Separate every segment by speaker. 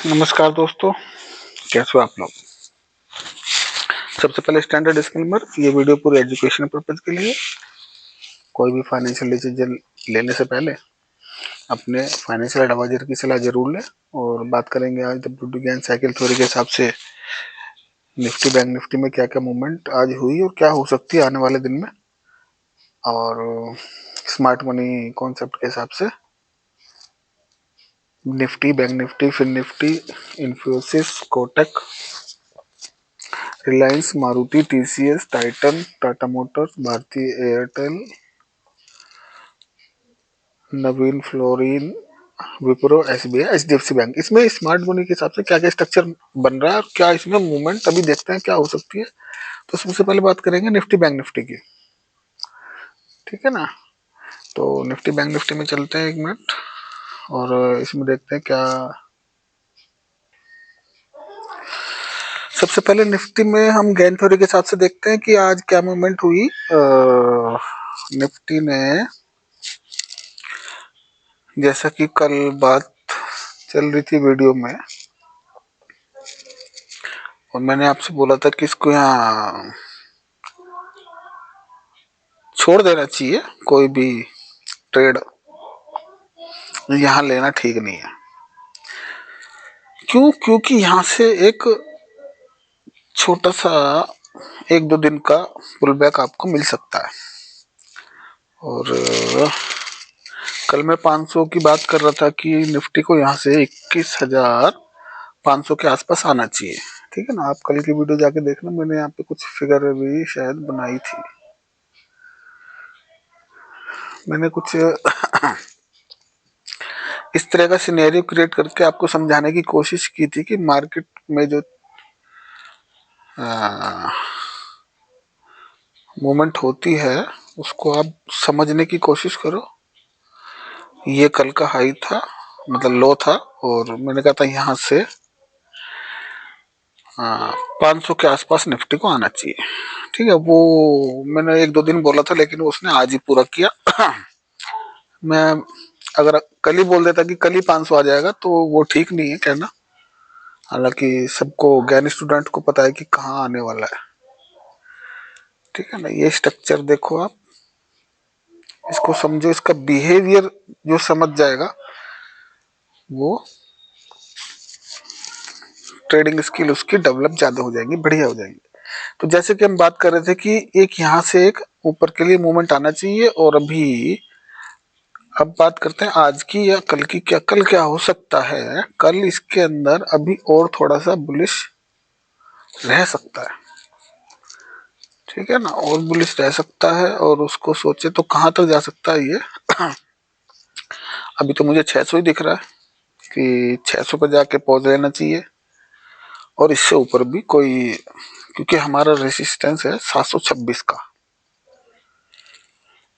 Speaker 1: नमस्कार दोस्तों, कैसे हो आप लोग। सबसे पहले स्टैंडर्ड डिस्क्लेमर, ये वीडियो पूरी एजुकेशन पर्पज के लिए। कोई भी फाइनेंशियल डिसीजन लेने से पहले अपने फाइनेंशियल एडवाइजर की सलाह जरूर लें। और बात करेंगे आज डब्ल्यू ज्ञान साइकिल थ्योरी के हिसाब से निफ्टी बैंक निफ्टी में क्या क्या मूवमेंट आज हुई और क्या हो सकती है आने वाले दिन में, और स्मार्ट मनी कॉन्सेप्ट के हिसाब से Nifty, bank Nifty, fin Nifty, Infosys, Kotak, Reliance, Maruti, TCS, Titan, Tata Motors, Bharti Airtel, Navin Fluorine, Wipro, SBI, HDFC bank. इसमें स्मार्ट मनी के हिसाब से क्या क्या स्ट्रक्चर बन रहा है और क्या इसमें मूवमेंट अभी देखते हैं क्या हो सकती है। तो सबसे पहले बात करेंगे निफ्टी बैंक निफ्टी की, ठीक है ना। तो निफ्टी बैंक निफ्टी में चलते हैं, एक मिनट, और इसमें देखते हैं क्या। सबसे पहले निफ्टी में हम गेन थ्योरी के हिसाब से देखते हैं कि आज क्या मूवमेंट हुई। निफ्टी ने, जैसा कि कल बात चल रही थी वीडियो में और मैंने आपसे बोला था कि इसको यहाँ छोड़ देना चाहिए, कोई भी ट्रेड यहाँ लेना ठीक नहीं है। क्यों? क्योंकि यहाँ से एक छोटा सा 1-2 दिन का पुल बैक आपको मिल सकता है। और कल मैं 500 की बात कर रहा था कि निफ्टी को यहाँ से 21,500 के आसपास आना चाहिए, ठीक है ना। आप कल की वीडियो जाके देखना, मैंने यहाँ पे कुछ फिगर भी शायद बनाई थी। मैंने कुछ इस तरह का सिनेरियो क्रिएट करके आपको समझाने की कोशिश की थी कि मार्केट में जो मूवमेंट होती है उसको आप समझने की कोशिश करो। ये कल का हाई था, मतलब लो था, और मैंने कहा था यहाँ से 500 के आसपास निफ्टी को आना चाहिए, ठीक है। वो मैंने 1-2 दिन बोला था, लेकिन उसने आज ही पूरा किया। मैं अगर कल ही बोल देता कि कल ही 500 आ जाएगा तो वो ठीक नहीं है कहना। हालांकि सबको, ज्ञानी स्टूडेंट को पता है कि कहाँ आने वाला है, ठीक है ना। ये स्ट्रक्चर देखो आप, इसको समझो, इसका बिहेवियर जो समझ जाएगा वो ट्रेडिंग स्किल उसकी डेवलप ज्यादा हो जाएंगी, बढ़िया हो जाएंगी। तो जैसे कि हम बात कर रहे थे कि एक यहाँ से एक ऊपर के लिए मूवमेंट आना चाहिए, और अभी अब बात करते हैं आज की या कल की। क्या कल क्या हो सकता है? कल इसके अंदर अभी और थोड़ा सा बुलिश रह सकता है, ठीक है ना, और बुलिश रह सकता है। और उसको सोचे तो कहाँ तक जा सकता है ये। अभी तो मुझे 600 ही दिख रहा है कि 600 पर जाके पहुंच लेना चाहिए, और इससे ऊपर भी कोई, क्योंकि हमारा रेसिस्टेंस है 726 का,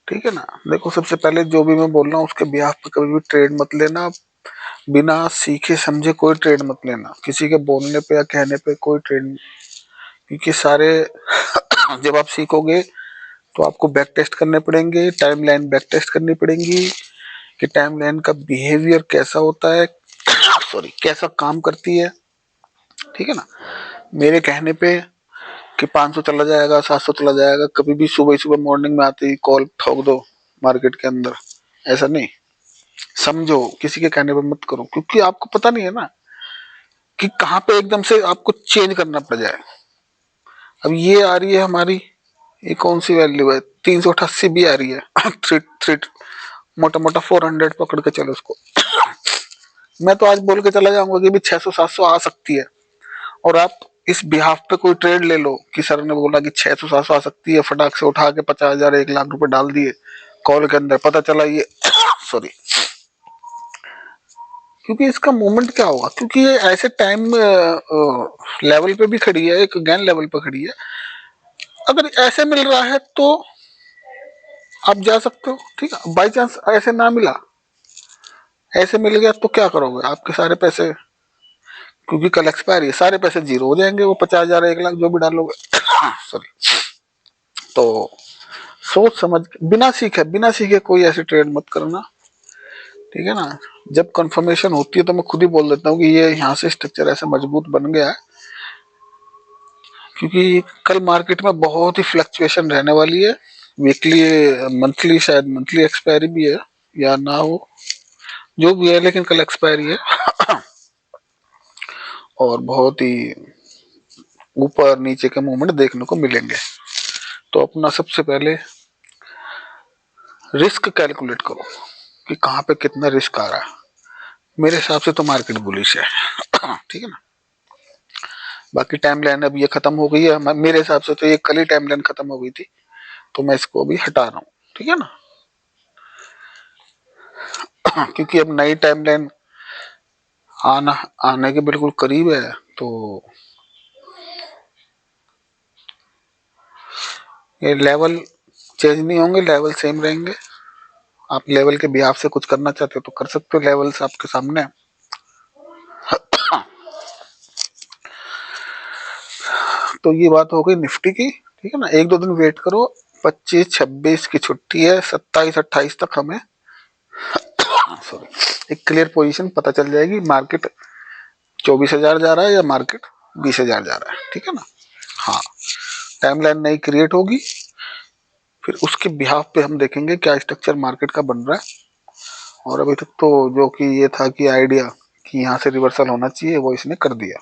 Speaker 1: ठीक है ना। देखो, सबसे पहले जो भी मैं बोल रहा हूँ उसके बिहाफ पे कभी भी ट्रेड मत लेना, बिना सीखे समझे कोई ट्रेड मत लेना, किसी के बोलने पे या कहने पे कोई ट्रेड, क्योंकि सारे जब आप सीखोगे तो आपको बैक टेस्ट करने पड़ेंगे, टाइम लाइन बैक टेस्ट करनी पड़ेगी कि टाइम लाइन का बिहेवियर कैसा होता है, सॉरी, कैसा काम करती है, ठीक है ना। मेरे कहने पे कि 500 चला जाएगा, 700 चला जाएगा, कभी भी सुबह सुबह मॉर्निंग में आते ही कॉल ठोक दो मार्केट के अंदर, ऐसा नहीं। समझो, किसी के कहने पर मत करो, क्योंकि आपको पता नहीं है ना कि कहाँ पे एकदम से आपको चेंज करना पड़ जाए। अब ये आ रही है हमारी, ये कौन सी वैल्यू है, 388 भी आ रही है। थ्री थ्री मोटा मोटा 400 पकड़ के चलो उसको। मैं तो आज बोल के चला जाऊंगा कि भी 600-700 आ सकती है, और आप इस बिहाफ पे कोई ट्रेड ले लो कि सर ने बोला कि 600-700 आ सकती है, फटाक से उठा के 50,000 1 लाख रुपए डाल दिए कॉल के अंदर, पता चला ये सॉरी, क्योंकि इसका मूवमेंट क्या होगा, क्योंकि ये ऐसे टाइम लेवल पे भी खड़ी है, एक गैन लेवल पे खड़ी है। अगर ऐसे मिल रहा है तो आप जा सकते हो, ठीक है। बाई चांस ऐसे ना मिला, ऐसे मिल गया तो क्या करोगे? आपके सारे पैसे, क्योंकि कल एक्सपायरी है, सारे पैसे जीरो हो जाएंगे, वो 50,000 1 लाख जो भी डालोगे। सॉरी। तो सोच समझ, बिना सीखे कोई ऐसी ट्रेड मत करना ठीक है ना। जब कंफर्मेशन होती है तो मैं खुद ही बोल देता हूँ कि ये यहाँ से स्ट्रक्चर ऐसा मजबूत बन गया है, क्योंकि कल मार्केट में बहुत ही फ्लक्चुएशन रहने वाली है। वीकली, मंथली, शायद मंथली एक्सपायरी भी है या ना हो, जो भी है, लेकिन कल एक्सपायरी है। और बहुत ही ऊपर नीचे के मूवमेंट देखने को मिलेंगे। तो अपना सबसे पहले रिस्क कैलकुलेट करो कि कहाँ पे कितना रिस्क आ रहा है। मेरे हिसाब से तो मार्केट बुलिश है। ठीक है ना। बाकी टाइम लाइन अब ये खत्म हो गई है, मेरे हिसाब से तो ये कल ही टाइम लाइन खत्म हो गई थी, तो मैं इसको अभी हटा रहा हूँ। ठीक है ना। क्योंकि अब नई टाइम लाइन आना आने के बिल्कुल करीब है, तो ये लेवल चेंज नहीं होंगे, लेवल सेम रहेंगे। आप लेवल के बिहाफ से कुछ करना चाहते हो तो कर सकते हो, लेवल्स आपके सामने। तो ये बात हो गई निफ्टी की। ठीक है ना। एक दो दिन वेट करो, 25-26 की छुट्टी है, 27-28 तक हमें सॉरी एक क्लियर पोजीशन पता चल जाएगी, मार्केट 24,000 जा रहा है या मार्केट 20,000 जा रहा है। ठीक है ना। हाँ, टाइमलाइन नई क्रिएट होगी, फिर उसके बिहाफ पे हम देखेंगे क्या स्ट्रक्चर मार्केट का बन रहा है। और अभी तक तो जो कि ये था कि आइडिया कि यहाँ से रिवर्सल होना चाहिए, वो इसने कर दिया।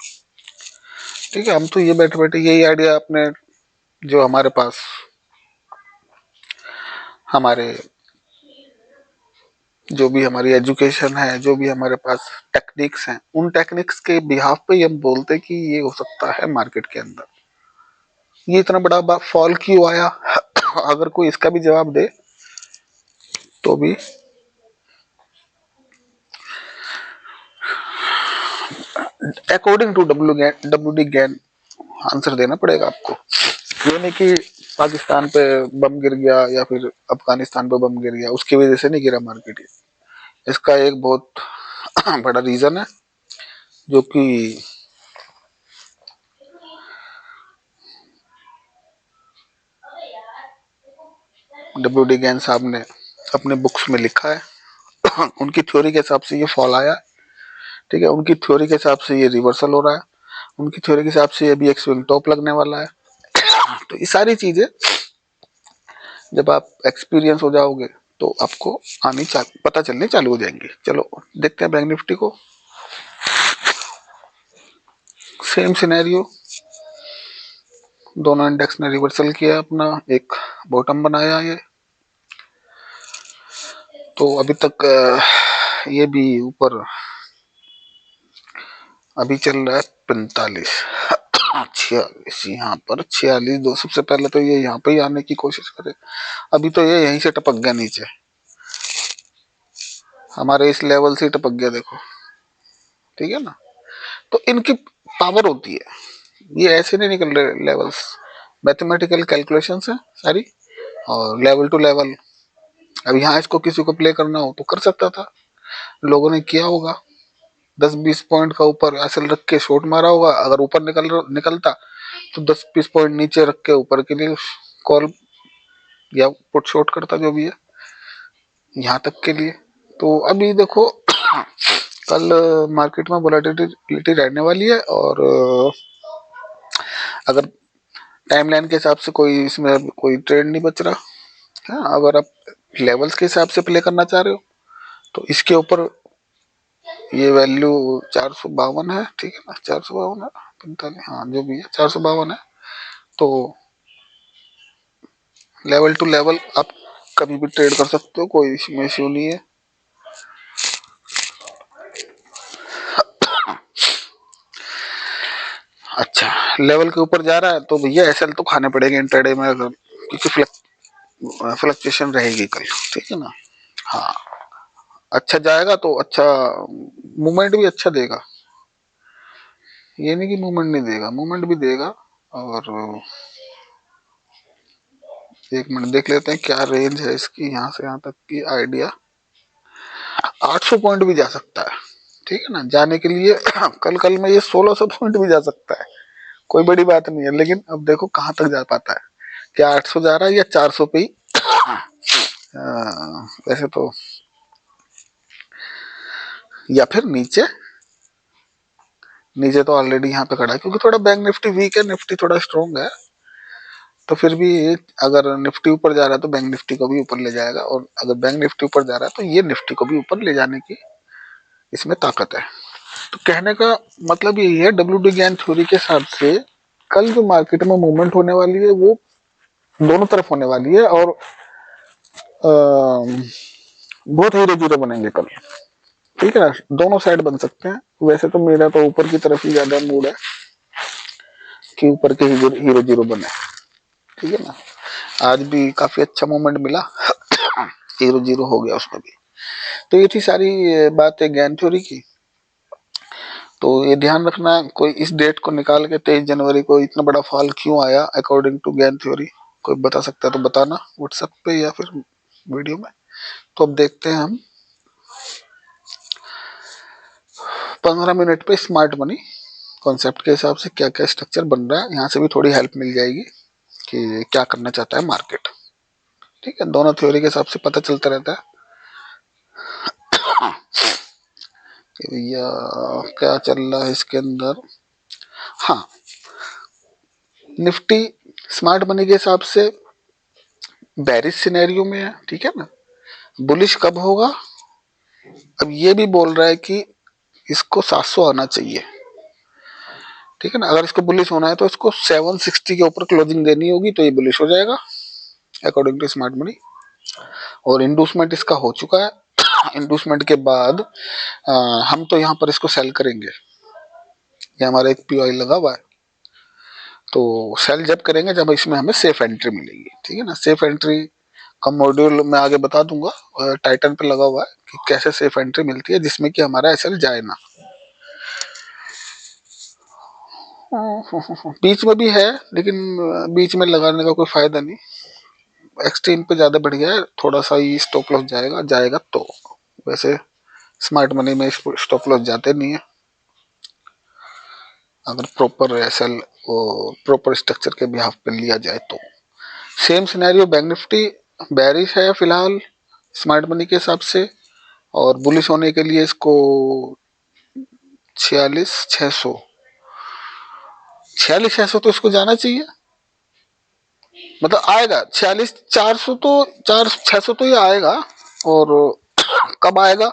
Speaker 1: ठीक है। हम तो ये बैठे बैठे यही आइडिया अपने, जो हमारे पास हमारे जो भी हमारी एजुकेशन है, जो भी हमारे पास टेक्निक्स हैं, उन टेक्निक्स के बिहाफ पे हम बोलते कि ये हो सकता है मार्केट के अंदर। ये इतना बड़ा फॉल क्यों आया? अगर कोई इसका भी जवाब दे तो भी according to W D Gann answer देना पड़ेगा आपको। ये नहीं कि पाकिस्तान पे बम गिर गया या फिर अफगानिस्तान पे बम गिर गया उसकी वजह से नहीं गिरा मार्केट। इसका एक बहुत बड़ा रीजन है, जो कि डब्ल्यू डी गैन साहब ने अपने बुक्स में लिखा है। उनकी थ्योरी के हिसाब से ये फॉल आया। ठीक है। उनकी थ्योरी के हिसाब से ये रिवर्सल हो रहा है। उनकी थ्योरी के हिसाब से अभी एक स्विंग टॉप लगने वाला है। तो ये सारी चीजें जब आप एक्सपीरियंस हो जाओगे तो आपको पता चलने चालू हो जाएंगे। चलो देखते हैं बैंक निफ्टी को। सेम सिनेरियो, दोनों इंडेक्स ने रिवर्सल किया अपना, एक बॉटम बनाया ये। तो अभी तक ये भी ऊपर अभी चल रहा है 45, 46, यहाँ पर 46 दो। सबसे पहले तो ये यहाँ पे ही आने की कोशिश करे। अभी तो ये यहीं से टपक गया नीचे, हमारे इस लेवल से टपक गया, देखो। ठीक है ना। तो इनकी पावर होती है, ये ऐसे नहीं निकल रहे लेवल्स, मैथमेटिकल कैलकुलेशंस है सारी, और लेवल टू लेवल। अब यहाँ इसको किसी को प्ले करना हो तो कर सकता था, लोगों ने किया होगा। 10-20 पॉइंट का ऊपर ऐसे रख के शॉर्ट मारा होगा, अगर ऊपर निकलता तो 10-20 पॉइंट नीचे रख के ऊपर के लिए कॉल या पुट शॉर्ट करता, जो भी है यहाँ तक के लिए। तो अभी देखो कल मार्केट में वोलेटिलिटी रहने वाली है, और अगर टाइमलाइन के हिसाब से कोई इसमें कोई ट्रेड नहीं बच रहा है। अगर आप लेवल्स के हिसाब से प्ले करना चाह रहे हो तो इसके ऊपर ये वैल्यू 452 है। ठीक है ना। 452 है, 45, हाँ जो भी है 452 है। तो लेवल टू लेवल आप कभी भी ट्रेड कर सकते हो, कोई इसमें इश्यू नहीं है। अच्छा, लेवल के ऊपर जा रहा है तो भैया एसएल तो खाने पड़ेंगे इंट्राडे में, अगर क्योंकि फ्लक्चुएशन रहेगी कल। ठीक है ना। हाँ, अच्छा जाएगा तो अच्छा, मूवमेंट भी अच्छा देगा, ये नहीं कि मूवमेंट नहीं देगा, मूवमेंट भी देगा। और एक मिनट देख लेते हैं क्या रेंज है इसकी, यहाँ से यहाँ तक की आइडिया। 800 पॉइंट भी जा सकता है। ठीक है ना। जाने के लिए कल कल में ये 1600 पॉइंट भी जा सकता है, कोई बड़ी बात नहीं है। लेकिन अब देखो कहाँ तक जा पाता है, क्या 800 जा रहा है या 400 पे ही। वैसे तो या फिर नीचे, नीचे तो ऑलरेडी यहाँ पे खड़ा है क्योंकि थोड़ा बैंक निफ्टी वीक है, निफ्टी थोड़ा स्ट्रॉन्ग है, तो फिर भी अगर निफ्टी ऊपर जा रहा है तो बैंक निफ्टी को भी ऊपर ले जाएगा, और अगर बैंक निफ्टी ऊपर जा रहा है तो ये निफ्टी को भी ऊपर ले जाने की इसमें ताकत है। तो कहने का मतलब यही है, डब्ल्यू डी ज्ञान थ्योरी के हिसाब से कल जो मार्केट में मूवमेंट होने वाली है वो दोनों तरफ होने वाली है, और बहुत हीरो जीरो बनेंगे कल, ठीक है ना, दोनों साइड बन सकते हैं। वैसे तो मेरा तो ऊपर की तरफ ही ज्यादा मूड है कि ऊपर के हीरो जीरो बने, ठीक है ना। आज भी काफी अच्छा मूवमेंट मिला, हीरो जीरो हो गया उसमें भी। तो ये थी सारी बातें ज्ञान थ्योरी की। तो ये ध्यान रखना, कोई इस डेट को निकाल के 23 जनवरी को इतना बड़ा फॉल क्यों आया अकॉर्डिंग टू ज्ञान थ्योरी, कोई बता सकता है तो बताना व्हाट्सएप पे या फिर वीडियो में। तो अब देखते हैं हम 15 मिनट पे स्मार्ट मनी कॉन्सेप्ट के हिसाब से क्या क्या स्ट्रक्चर बन रहा है, यहाँ से भी थोड़ी हेल्प मिल जाएगी कि क्या करना चाहता है मार्केट, ठीक है। दोनों थ्योरी के हिसाब से पता चलता रहता है कि भैया क्या चल रहा है इसके अंदर। हाँ, निफ्टी स्मार्ट मनी के हिसाब से बेरिश सिनेरियो में है, ठीक है ना। बुलिश कब होगा, अब ये भी बोल रहा है कि इसको 700 आना चाहिए, ठीक है ना। अगर इसको बुलिश होना है तो इसको 760 के ऊपर क्लोजिंग देनी होगी, तो ये बुलिश हो जाएगा अकॉर्डिंग टू स्मार्ट मनी। और इंडूसमेंट इसका हो चुका है। इंडूसमेंट के बाद हम तो यहाँ पर इसको सेल करेंगे, ये हमारा एक पीओआई लगा हुआ है, तो सेल जब करेंगे जब इसमें हमें सेफ एंट्री मिलेगी, ठीक है ना। सेफ एंट्री का मॉड्यूल मैं आगे बता दूंगा, टाइटन पे लगा हुआ है कि कैसे सेफ एंट्री मिलती है जिसमें कि हमारा एसएल जाए ना। बीच में भी है लेकिन बीच में लगाने का कोई फायदा नहीं, एक्सट्रीम पे ज्यादा बढ़िया है, थोड़ा सा ही स्टॉप लॉस जाएगा तो। वैसे स्मार्ट मनी में स्टॉप लॉस जाते नहीं है अगर प्रॉपर एसएल और प्रॉपर स्ट्रक्चर के बिहाफ पे लिया जाए तो। Same scenario bank Nifty bearish है फिलहाल स्मार्ट मनी के हिसाब से, और बुलिश होने के लिए इसको 46,600 46,600 तो इसको जाना चाहिए, मतलब आएगा 46,400 तो 4,600 तो ये आएगा। और कब आएगा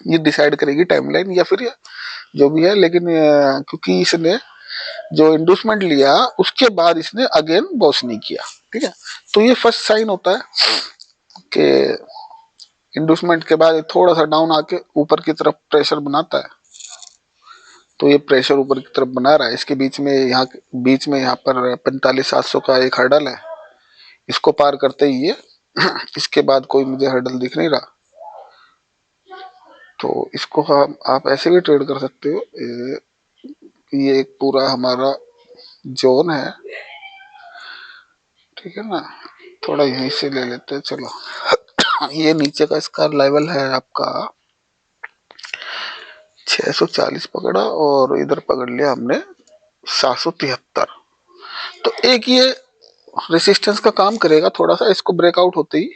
Speaker 1: ये डिसाइड करेगी टाइमलाइन या फिर जो भी है, लेकिन क्योंकि इसने जो इंडूसमेंट लिया उसके बाद इसने अगेन बॉस नहीं किया, ठीक है। तो ये फर्स्ट साइन होता है कि इंडूसमेंट के बाद थोड़ा सा डाउन आके ऊपर की तरफ प्रेशर बनाता है, तो ये प्रेशर ऊपर की तरफ बना रहा है। इसके बीच में यहाँ पर 45,700 का एक हर्डल है, इसको पार करते ही ये इसके बाद कोई मुझे हर्डल दिख नहीं रहा, तो इसको आप ऐसे भी ट्रेड कर सकते हो। ये एक पूरा हमारा जोन है, ठीक है ना। थोड़ा यहीं से ले लेते हैं चलो। ये नीचे का इसका लेवल है आपका 640 पकड़ा, और इधर पकड़ लिया हमने 773, तो एक ये रेसिस्टेंस का काम करेगा थोड़ा सा, इसको ब्रेकआउट होते ही।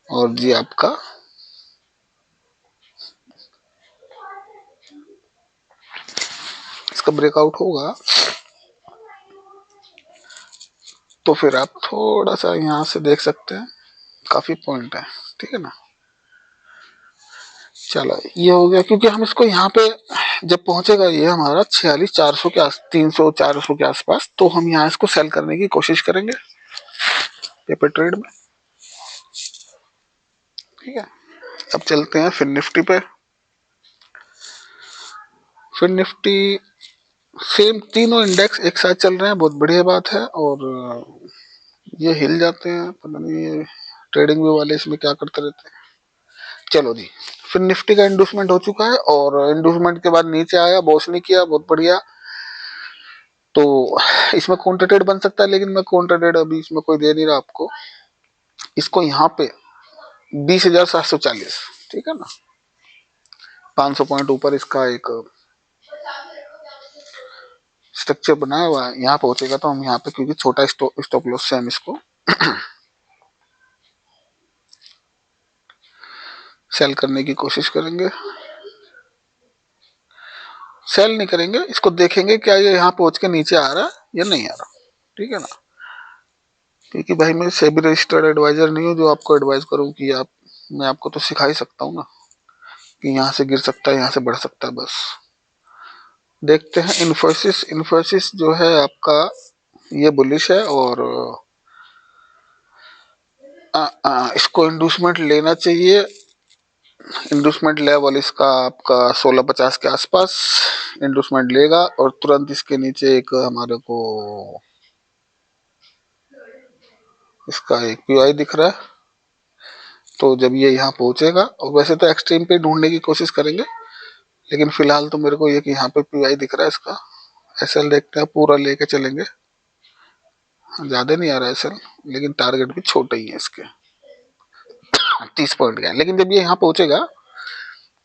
Speaker 1: और जी आपका इसका ब्रेकआउट होगा तो फिर आप थोड़ा सा यहाँ से देख सकते हैं, काफी पॉइंट है, ठीक है ना। चलो ये हो गया, क्योंकि हम इसको यहाँ पे जब पहुंचेगा ये हमारा 46,400 के 300-400 के आसपास, तो हम यहाँ इसको सेल करने की कोशिश करेंगे पेपर ट्रेड में, ठीक है। अब चलते हैं फिर निफ्टी पे। फिर निफ्टी सेम तीनों इंडेक्स एक साथ चल रहे हैं, बहुत बढ़िया बात है। और ये हिल जाते हैं, पता नहीं ये ट्रेडिंग व्यू वाले इसमें क्या करते रहते हैं। चलो जी, फिर निफ्टी का इंडूसमेंट हो चुका है, और इंडूसमेंट के बाद नीचे आया, बॉस ने किया, बहुत बढ़िया। तो इसमें काउंटर ट्रेड बन सकता है, लेकिन मैं काउंटर ट्रेड अभी इसमें कोई दे नहीं रहा आपको। इसको यहाँ पे 20,740, ठीक है ना, 500 पॉइंट ऊपर इसका एक स्ट्रक्चर बनाया हुआ है। यहाँ पहुंचेगा तो हम यहाँ पे, क्योंकि छोटा स्टॉप लॉस से हम इसको सेल करने की कोशिश करेंगे, सेल नहीं करेंगे, इसको देखेंगे क्या ये यहाँ पहुंच के नीचे आ रहा है या नहीं आ रहा, ठीक है ना। क्योंकि भाई मैं सेबी रजिस्टर्ड एडवाइजर नहीं हूँ जो आपको एडवाइस करूँ कि आप, मैं आपको तो सिखा ही सकता हूँ ना कि यहाँ से गिर सकता है, यहाँ से बढ़ सकता है, बस। देखते हैं इन्फोसिस, इन्फोसिस जो है आपका ये बुलिश है और इसको इंडूसमेंट लेना चाहिए। इंडूसमेंट लेवल इसका आपका 1650 के आसपास इंडूसमेंट लेगा और तुरंत इसके नीचे एक हमारे को इसका एक पीआई दिख रहा है। तो जब ये यहाँ पहुंचेगा, और वैसे तो एक्सट्रीम पे ढूंढने की कोशिश करेंगे, लेकिन फिलहाल तो मेरे को ये कि यहाँ पे पीआई दिख रहा है इसका। एसएल देखते हैं, पूरा लेके चलेंगे, ज्यादा नहीं आ रहा है एसएल, लेकिन टारगेट भी छोटे ही है इसके, 30 पॉइंट का है। लेकिन जब ये यहाँ पहुंचेगा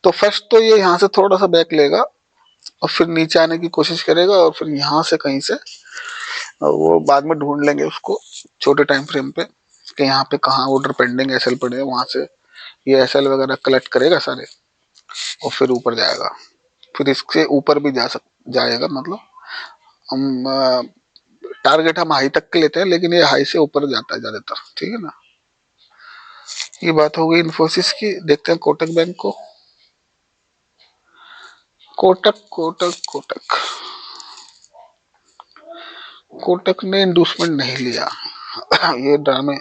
Speaker 1: तो फर्स्ट तो ये यहाँ से थोड़ा सा बैक लेगा और फिर नीचे आने की कोशिश करेगा, और फिर यहाँ से कहीं से वो बाद में ढूंढ लेंगे उसको छोटे टाइम फ्रेम पे कि यहाँ पे कहाँ ऑर्डर पेंडिंग एसएल पड़े हैं, वहां से ये एसएल वगैरह कलेक्ट करेगा सारे और फिर ऊपर जाएगा। फिर इससे ऊपर भी जाएगा, मतलब हम टारगेट हम हाई तक के लेते हैं, लेकिन ये हाई से ऊपर जाता है ज्यादातर, ठीक है ना। ये बात हो गई इन्फोसिस की। देखते हैं कोटक बैंक को। कोटक कोटक कोटक कोटक ने इंडूसमेंट नहीं लिया। ये ड्रामे,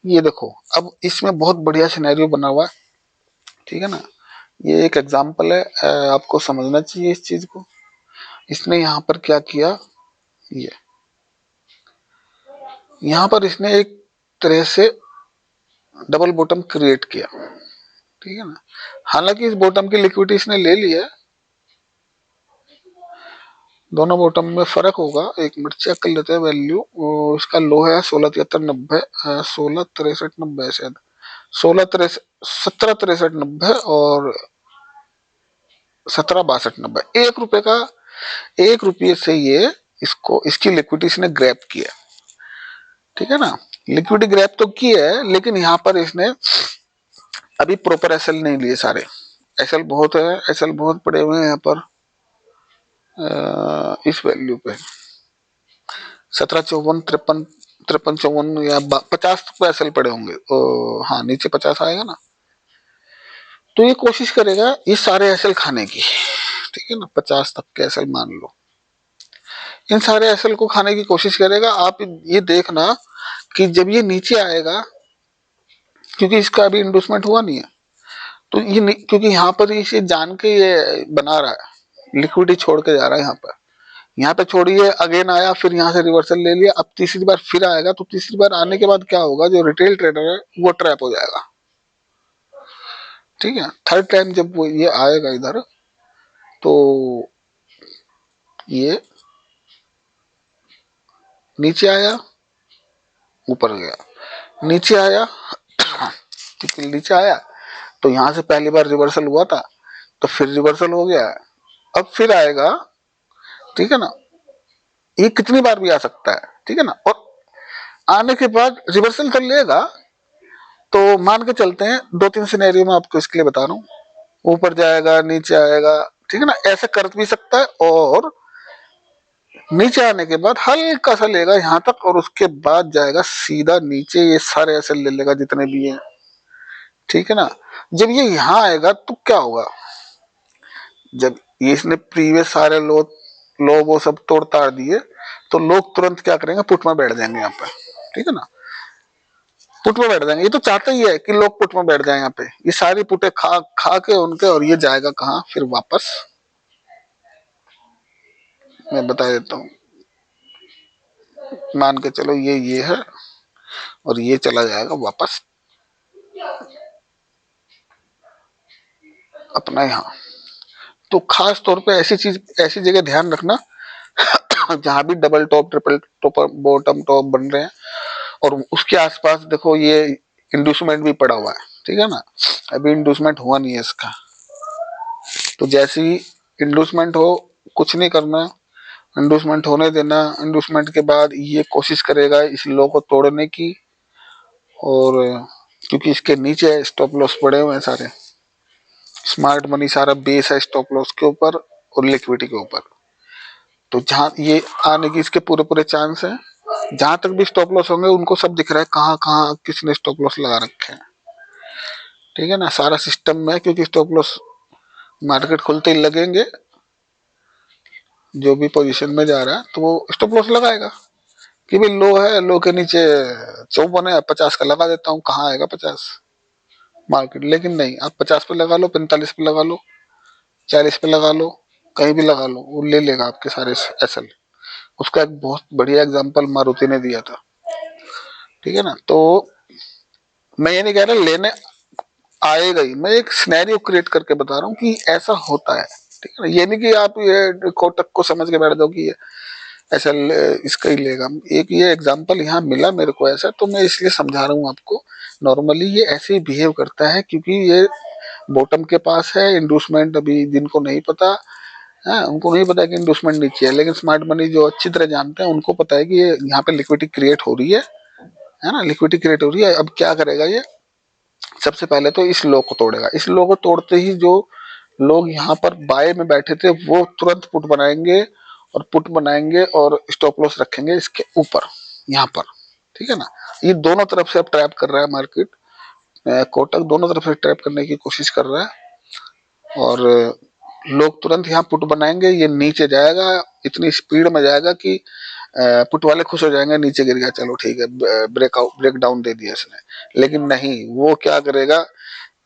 Speaker 1: ये देखो अब इसमें बहुत बढ़िया सिनेरियो बना हुआ है, ठीक है ना। ये एक एग्जांपल है, आपको समझना चाहिए इस चीज को। इसने यहाँ पर क्या किया, ये यहाँ पर इसने एक तरह से डबल बॉटम क्रिएट किया, ठीक है ना। हालांकि इस बॉटम की लिक्विडिटी इसने ले ली है, दोनों बॉटम में फर्क होगा। एक मिनट चेक कर लेते हैं वैल्यू। इसका लो है 167390, 166390 शायद, 176390 और 176290, 1 रुपए का, 1 रुपये से ये इसको, इसकी लिक्विडिटी इसने ग्रैब किया, ठीक है ना। लिक्विडिटी ग्रैब तो की है, लेकिन यहाँ पर इसने अभी प्रॉपर एसएल नहीं लिए सारे। एसएल बहुत है, एसएल बहुत पड़े हुए हैं यहाँ पर इस वैल्यू पे 1754 53 54 या 50 पे एसएल पड़े होंगे। हाँ नीचे 50 आएगा ना, तो ये कोशिश करेगा ये सारे एसएल खाने की, ठीक है ना। 50 तक के एसएल मान लो, इन सारे एसएल को खाने की कोशिश करेगा। आप ये देखना कि जब ये नीचे आएगा, क्योंकि इसका अभी इंडोसमेंट हुआ नहीं है, तो ये क्योंकि यहाँ पर इसे जान के ये बना रहा है, लिक्विडिटी छोड़ के जा रहा है यहाँ पर। यहाँ पे छोड़िए, अगेन आया, फिर यहाँ से रिवर्सल ले लिया, अब तीसरी बार फिर आएगा, तो तीसरी बार आने के बाद क्या होगा, जो रिटेल ट्रेडर है वो ट्रैप हो जाएगा, ठीक है। थर्ड टाइम जब वो ये आएगा इधर, तो ये नीचे आया, ऊपर गया, नीचे आया, क्योंकि नीचे आया तो यहाँ से पहली बार रिवर्सल हुआ था, तो फिर रिवर्सल हो गया, अब फिर आएगा, ठीक है ना। ये कितनी बार भी आ सकता है, ठीक है ना। और आने के बाद रिवर्सल कर लेगा, तो मान के चलते हैं 2-3 सिनेरियो में आपको इसके लिए बता रहा हूँ, ऊपर जाएगा, नीचे आएगा, ठीक है ना, ऐसे कर भी सकता है। और नीचे आने के बाद हल्का सा लेगा यहाँ तक, और उसके बाद जाएगा सीधा नीचे, ये सारे ऐसे ले लेगा जितने भी हैं, ठीक है ना। जब ये यहाँ आएगा तो क्या होगा, जब ये इसने प्रीवियस सारे लो वो सब तोड़ ताड़ दिए, तो लोग तुरंत क्या करेंगे, पुट में बैठ जाएंगे यहाँ पे, ठीक है ना। पुट में बैठ जाएंगे, ये तो चाहता ही है कि लोग पुट में बैठ जाए यहाँ पे, ये सारी पुटे खा खा के उनके, और ये जाएगा कहाँ फिर वापस, मैं बता देता हूँ। मान के चलो ये है, और ये चला जाएगा वापस अपना यहाँ। तो खास तौर पे ऐसी चीज, ऐसी जगह ध्यान रखना जहां भी double top, triple top, bottom top बन रहे हैं, और उसके आसपास देखो ये इंडूसमेंट भी पड़ा हुआ है, ठीक है ना। अभी इंडूसमेंट हुआ नहीं है इसका, तो जैसे ही इंडूसमेंट हो, कुछ नहीं करना, इंडूसमेंट होने देना। इंडूसमेंट के बाद ये कोशिश करेगा इस लो को तोड़ने की, और क्योंकि इसके नीचे स्टॉप लॉस पड़े हुए हैं सारे, स्मार्ट मनी सारा बेस है स्टॉप लॉस के ऊपर और लिक्विडिटी के ऊपर। तो जहां ये आने की इसके पूरे पूरे चांस है, जहां तक भी स्टॉप लॉस होंगे उनको सब दिख रहा है कहाँ कहाँ किसने स्टॉप लॉस लगा रखे हैं। ठीक है ना, सारा सिस्टम में, क्योंकि स्टॉप लॉस मार्केट खुलते ही लगेंगे, जो भी पोजीशन में जा रहा है तो वो स्टॉप लॉस लगाएगा कि भाई लो है, लो के नीचे 54 है, 50 का लगा देता हूँ, कहाँ आएगा 50 मार्केट। लेकिन नहीं, आप 50 पे लगा लो, 45 पे लगा लो, 40 पे लगा लो, कहीं भी लगा लो, वो ले लेगा आपके सारे एसएल। उसका एक बहुत बढ़िया एग्जांपल मारुति ने दिया था। ठीक है ना, तो मैं ये नहीं कह रहा लेने आएगा ही, मैं एक सिनेरियो क्रिएट करके बता रहा हूँ कि ऐसा होता है। ठीक है ना, ये नहीं कि आप ये कोटक को समझ के बैठ जाओ कि ये ऐसा इसका ही लेगा। एक ये एग्जांपल यहाँ मिला मेरे को ऐसा, तो मैं इसलिए समझा रहा हूँ आपको। नॉर्मली ये ऐसे ही बिहेव करता है क्योंकि ये बॉटम के पास है, इंडूसमेंट अभी जिनको नहीं पता है, उनको नहीं पता कि इंडूसमेंट नीचे है, लेकिन स्मार्ट मनी जो अच्छी तरह जानते हैं उनको पता है कि ये यहाँ पे लिक्विडिटी क्रिएट हो रही है ना, लिक्विडिटी क्रिएट हो रही है। अब क्या करेगा ये, सबसे पहले तो इस लो को तोड़ेगा। इस लो को तोड़ते ही जो लोग यहाँ पर बाय में बैठे थे वो तुरंत पुट बनाएंगे, और पुट बनाएंगे और स्टॉप लॉस रखेंगे इसके ऊपर यहाँ पर। ठीक है ना, ये दोनों तरफ से अब ट्रैप कर रहा है मार्केट। कोटक दोनों तरफ से ट्रैप करने की कोशिश कर रहा है, और लोग तुरंत यहाँ पुट बनाएंगे, ये नीचे जाएगा, इतनी स्पीड में जाएगा कि पुट वाले खुश हो जाएंगे, नीचे गिर गया, चलो ठीक है, ब्रेक डाउन दे दिया इसने। लेकिन नहीं, वो क्या करेगा,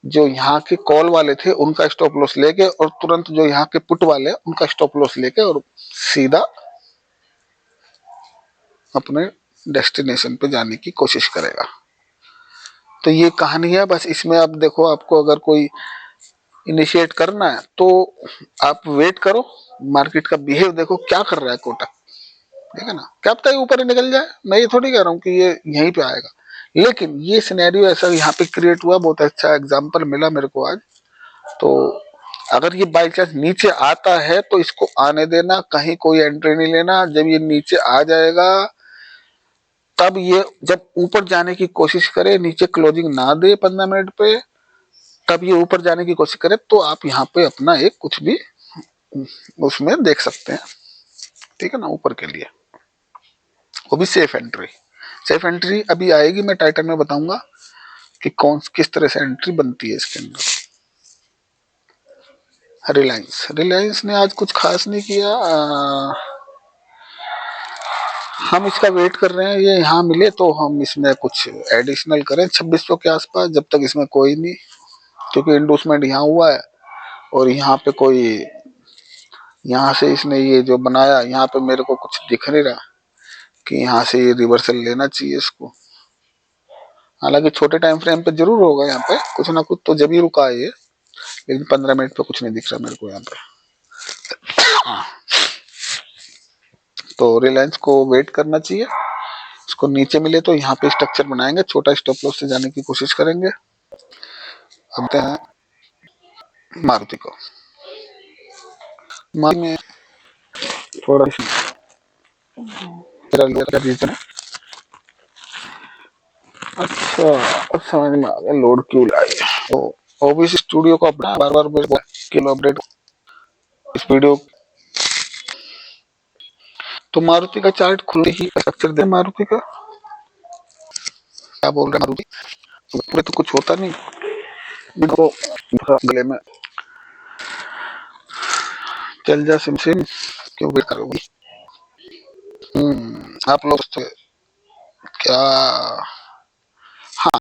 Speaker 1: जो यहाँ के कॉल वाले थे उनका स्टॉप लॉस लेके, और तुरंत जो यहाँ के पुट वाले उनका स्टॉप लॉस लेके, और सीधा अपने डेस्टिनेशन पे जाने की कोशिश करेगा। तो ये कहानी है बस। इसमें आप देखो, आपको अगर कोई इनिशिएट करना है तो आप वेट करो, मार्केट का बिहेव देखो क्या कर रहा है कोटक। ठीक है ना, क्या पता है ऊपर ही निकल जाए, मैं ये थोड़ी कह रहा हूँ कि ये यहीं पे आएगा, लेकिन ये सिनेरियो ऐसा यहाँ पे क्रिएट हुआ, बहुत अच्छा एग्जांपल मिला मेरे को आज। तो अगर ये बाई चांस नीचे आता है तो इसको आने देना, कहीं कोई एंट्री नहीं लेना। जब ये नीचे आ जाएगा, तब ये जब ऊपर जाने की कोशिश करे, नीचे क्लोजिंग ना दे 15 मिनट पे, तब ये ऊपर जाने की कोशिश करे, तो आप यहाँ पे अपना एक कुछ भी उसमें देख सकते हैं। ठीक है ना, ऊपर के लिए वो भी सेफ एंट्री। सेफ एंट्री अभी आएगी, मैं टाइटल में बताऊंगा कि कौन किस तरह से एंट्री बनती है इसके अंदर। रिलायंस, रिलायंस ने आज कुछ खास नहीं किया। हम इसका वेट कर रहे हैं, ये यहाँ मिले तो हम इसमें कुछ एडिशनल करें 2600 के आसपास, जब तक इसमें कोई नहीं, क्योंकि इंडोसमेंट यहाँ हुआ है और यहाँ पे कोई, यहाँ से इसने ये जो बनाया, यहाँ पे मेरे को कुछ दिख नहीं रहा कि यहाँ से ये रिवर्सल लेना चाहिए इसको। हालांकि छोटे टाइम फ्रेम पे जरूर होगा, यहाँ पे कुछ ना कुछ तो जब ही रुका है ये, लेकिन 15 मिनट पे कुछ नहीं दिख रहा मेरे को यहाँ पे। तो रिलायंस को वेट करना चाहिए, इसको नीचे मिले तो यहाँ पे स्ट्रक्चर बनाएंगे, छोटा स्टॉप लॉस से जाने की कोशिश करेंगे। अब हैं मारुति को, मारुति में थोड़ा रीजन है। अच्छा, अब समझ में आ गया लोड क्यों लाई। तो ओबीसी स्टूडियो को अपना बार बार किलो अपडेट इस वीडियो। तो मारुति का चार्ट खुलते ही स्ट्रक्चर दे, मारुति का क्या बोल रहे हैं, मारुति पूरे तो कुछ होता नहीं, इनको गले में चल जा सिम सिम, क्यों वेट करोगी। आप लोग तो क्या, हाँ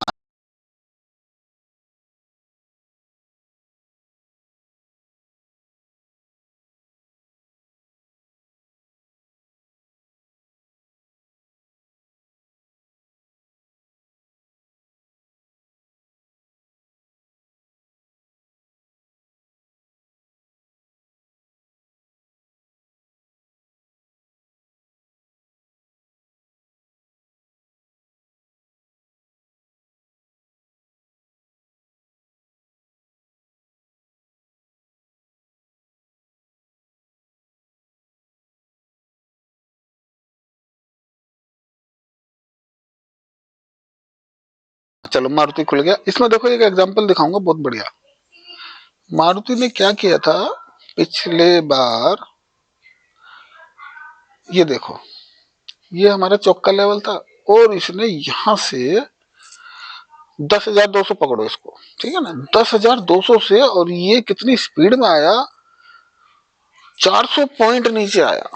Speaker 1: चलो मारुति खुल गया। इसमें देखो एक एग्जांपल दिखाऊंगा बहुत बढ़िया। मारुति ने क्या किया था पिछले बार, ये देखो, ये हमारा चौका लेवल था और इसने यहां से 10,200 पकड़ो इसको, ठीक है ना, 10,200 से, और ये कितनी स्पीड में आया, 400 पॉइंट नीचे आया।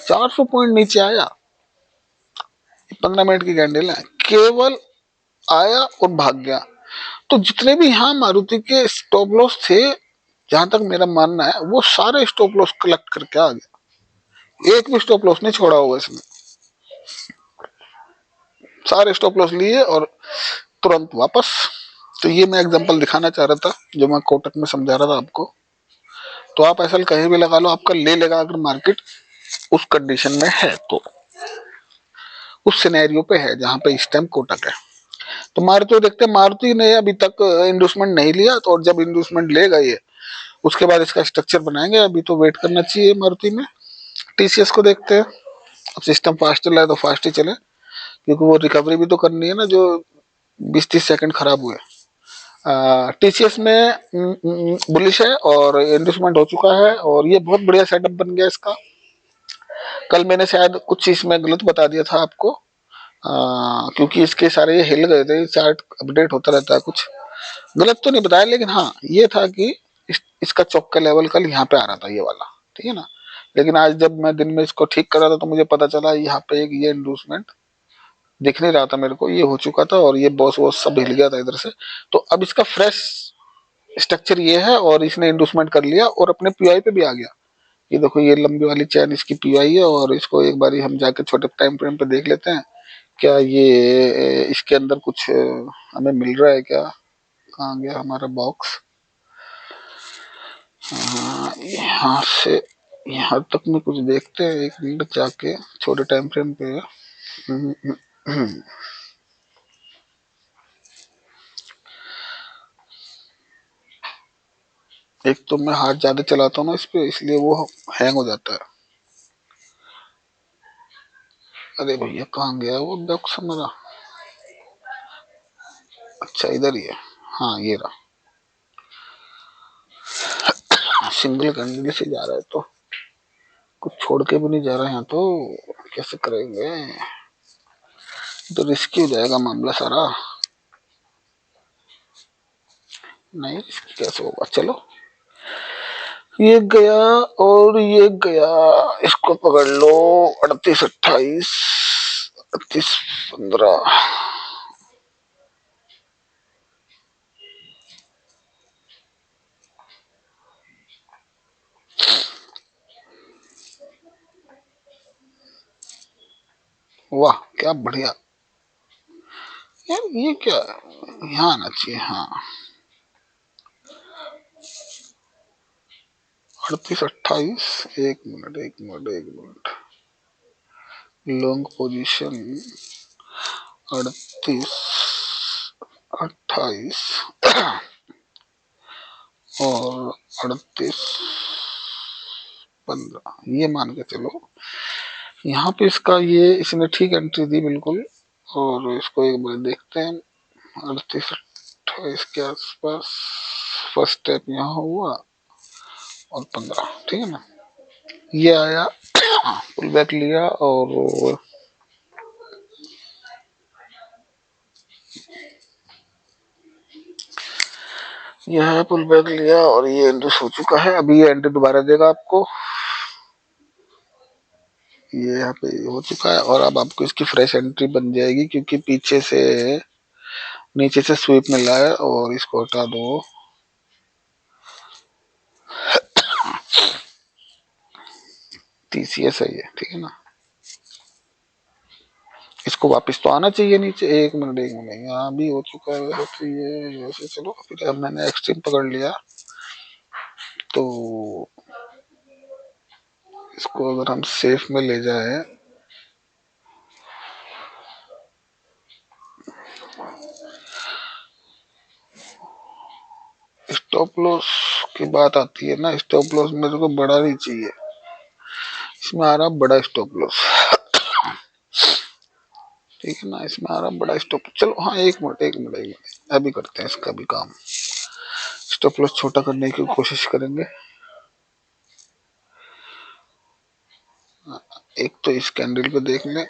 Speaker 1: 400 पॉइंट नीचे आया। 15 मिनट की कैंडल है, केवल आया और भाग गया। तो जितने भी यहाँ मारुति के स्टॉप लॉस थे, जहां तक मेरा मानना है, वो सारे स्टॉप लॉस कलेक्ट करके आ गया। एक भी स्टॉप लॉस नहीं छोड़ा होगा इसने, सारे स्टॉप लॉस लिए और तुरंत वापस। तो ये मैं एग्जांपल दिखाना चाह रहा था, जो मैं कोटक में समझा रहा था आपको। तो आप ऐसा कहीं भी लगा लो, आपका ले लेगा अगर मार्केट उस कंडीशन में है, तो उस सिनेरियो पे है जहां पे इस टाइम कोटक है। तो मारुति देखते हैं, मारुति ने अभी तक इंडोसमेंट नहीं लिया, तो और जब इंडोसमेंट लेगा ये, उसके बाद इसका स्ट्रक्चर बनाएंगे। अभी तो वेट करना चाहिए मारुति में। टीसीएस को देखते हैं, अब सिस्टम फास्ट चल रहा है तो फास्ट ही चले, क्योंकि वो रिकवरी भी तो करनी है ना, जो 20-30 सेकंड खराब हुए। टीसीएस में बुलिश है और इंडोसमेंट हो चुका है, और ये बहुत बढ़िया सेटअप बन गया इसका। कल मैंने शायद कुछ इसमें गलत बता दिया था आपको, क्योंकि इसके सारे ये हिल गए थे, चार्ट अपडेट होता रहता है, कुछ गलत तो नहीं बताया, लेकिन हाँ ये था कि इसका चौक का लेवल कल यहाँ पे आ रहा था, ये वाला, ठीक है ना। लेकिन आज जब मैं दिन में इसको ठीक कर रहा था, तो मुझे पता चला यहाँ पे एक ये इंडूसमेंट दिख नहीं रहा था मेरे को, ये हो चुका था और ये बॉस वॉस सब हिल गया था इधर से। तो अब इसका फ्रेश स्ट्रक्चर ये है, और इसने इंडूसमेंट कर लिया और अपने पीआई पे भी आ गया। ये देखो, ये लंबी वाली चैन इसकी पीआई है, और इसको एक बारी हम जाके छोटे टाइम फ्रेम पे देख लेते हैं, क्या ये इसके अंदर कुछ हमें मिल रहा है क्या। कहाँ गया हमारा बॉक्स, यहाँ से यहाँ तक में कुछ देखते हैं, एक मिनट जाके छोटे टाइम फ्रेम पे। एक तो मैं हाथ ज्यादा चलाता हूँ ना इस पे, इसलिए वो हैंग हो जाता है। अरे भैया कहाँ गया वो बॉक्स हमारा, अच्छा इधर ही है, हाँ ये रहा। सिंगल कैंडल से जा रहा है, तो कुछ छोड़ के भी नहीं जा रहा है यहाँ, तो कैसे करेंगे, तो रिस्की हो जाएगा मामला सारा। नहीं रिस्की कैसे होगा, चलो ये गया और ये गया, इसको पकड़ लो। 38, 28, 38, 15। वाह क्या बढ़िया यार, ये क्या, यहाँ आना चाहिए, हाँ। 38, 28, एक मिनट एक मिनट एक मिनट, लॉन्ग पोजीशन 38, 28 और 38, 15, ये मान के चलो। यहाँ पे इसका ये इसने ठीक एंट्री दी बिल्कुल, और इसको एक बार देखते हैं। 38, 28 के आसपास फर्स्ट स्टेप यहाँ हुआ, और 15, ठीक है ना, ये आया। पुल बैक लिया और यह पुल बैक लिया, और ये एंट्री हो चुका है। अभी ये एंट्री दोबारा देगा आपको, ये यहाँ पे हो चुका है, और अब आपको इसकी फ्रेश एंट्री बन जाएगी, क्योंकि पीछे से नीचे से स्वीप मिला है, और इसको हटा दो। टीसीएस है ये, ठीक है ना, इसको वापस तो आना चाहिए नीचे। एक मिनट एक मिनट, यहाँ भी हो चुका है, तो ये वैसे चलो। फिर अब मैंने एक्सट्रीम पकड़ लिया, तो इसको अगर हम सेफ में ले जाए, स्टॉप लॉस की बात आती है ना, स्टॉप लॉस मेरे को बड़ा नहीं चाहिए, इसमें आ रहा बड़ा स्टॉप लॉस, ठीक है ना, इसमें आ रहा बड़ा स्टॉप। चलो हाँ, एक मिनट एक मिनट एक मिनट, अभी करते हैं इसका भी काम। स्टॉप लॉस छोटा करने की कोशिश करेंगे। एक तो इस कैंडल पे देख लें,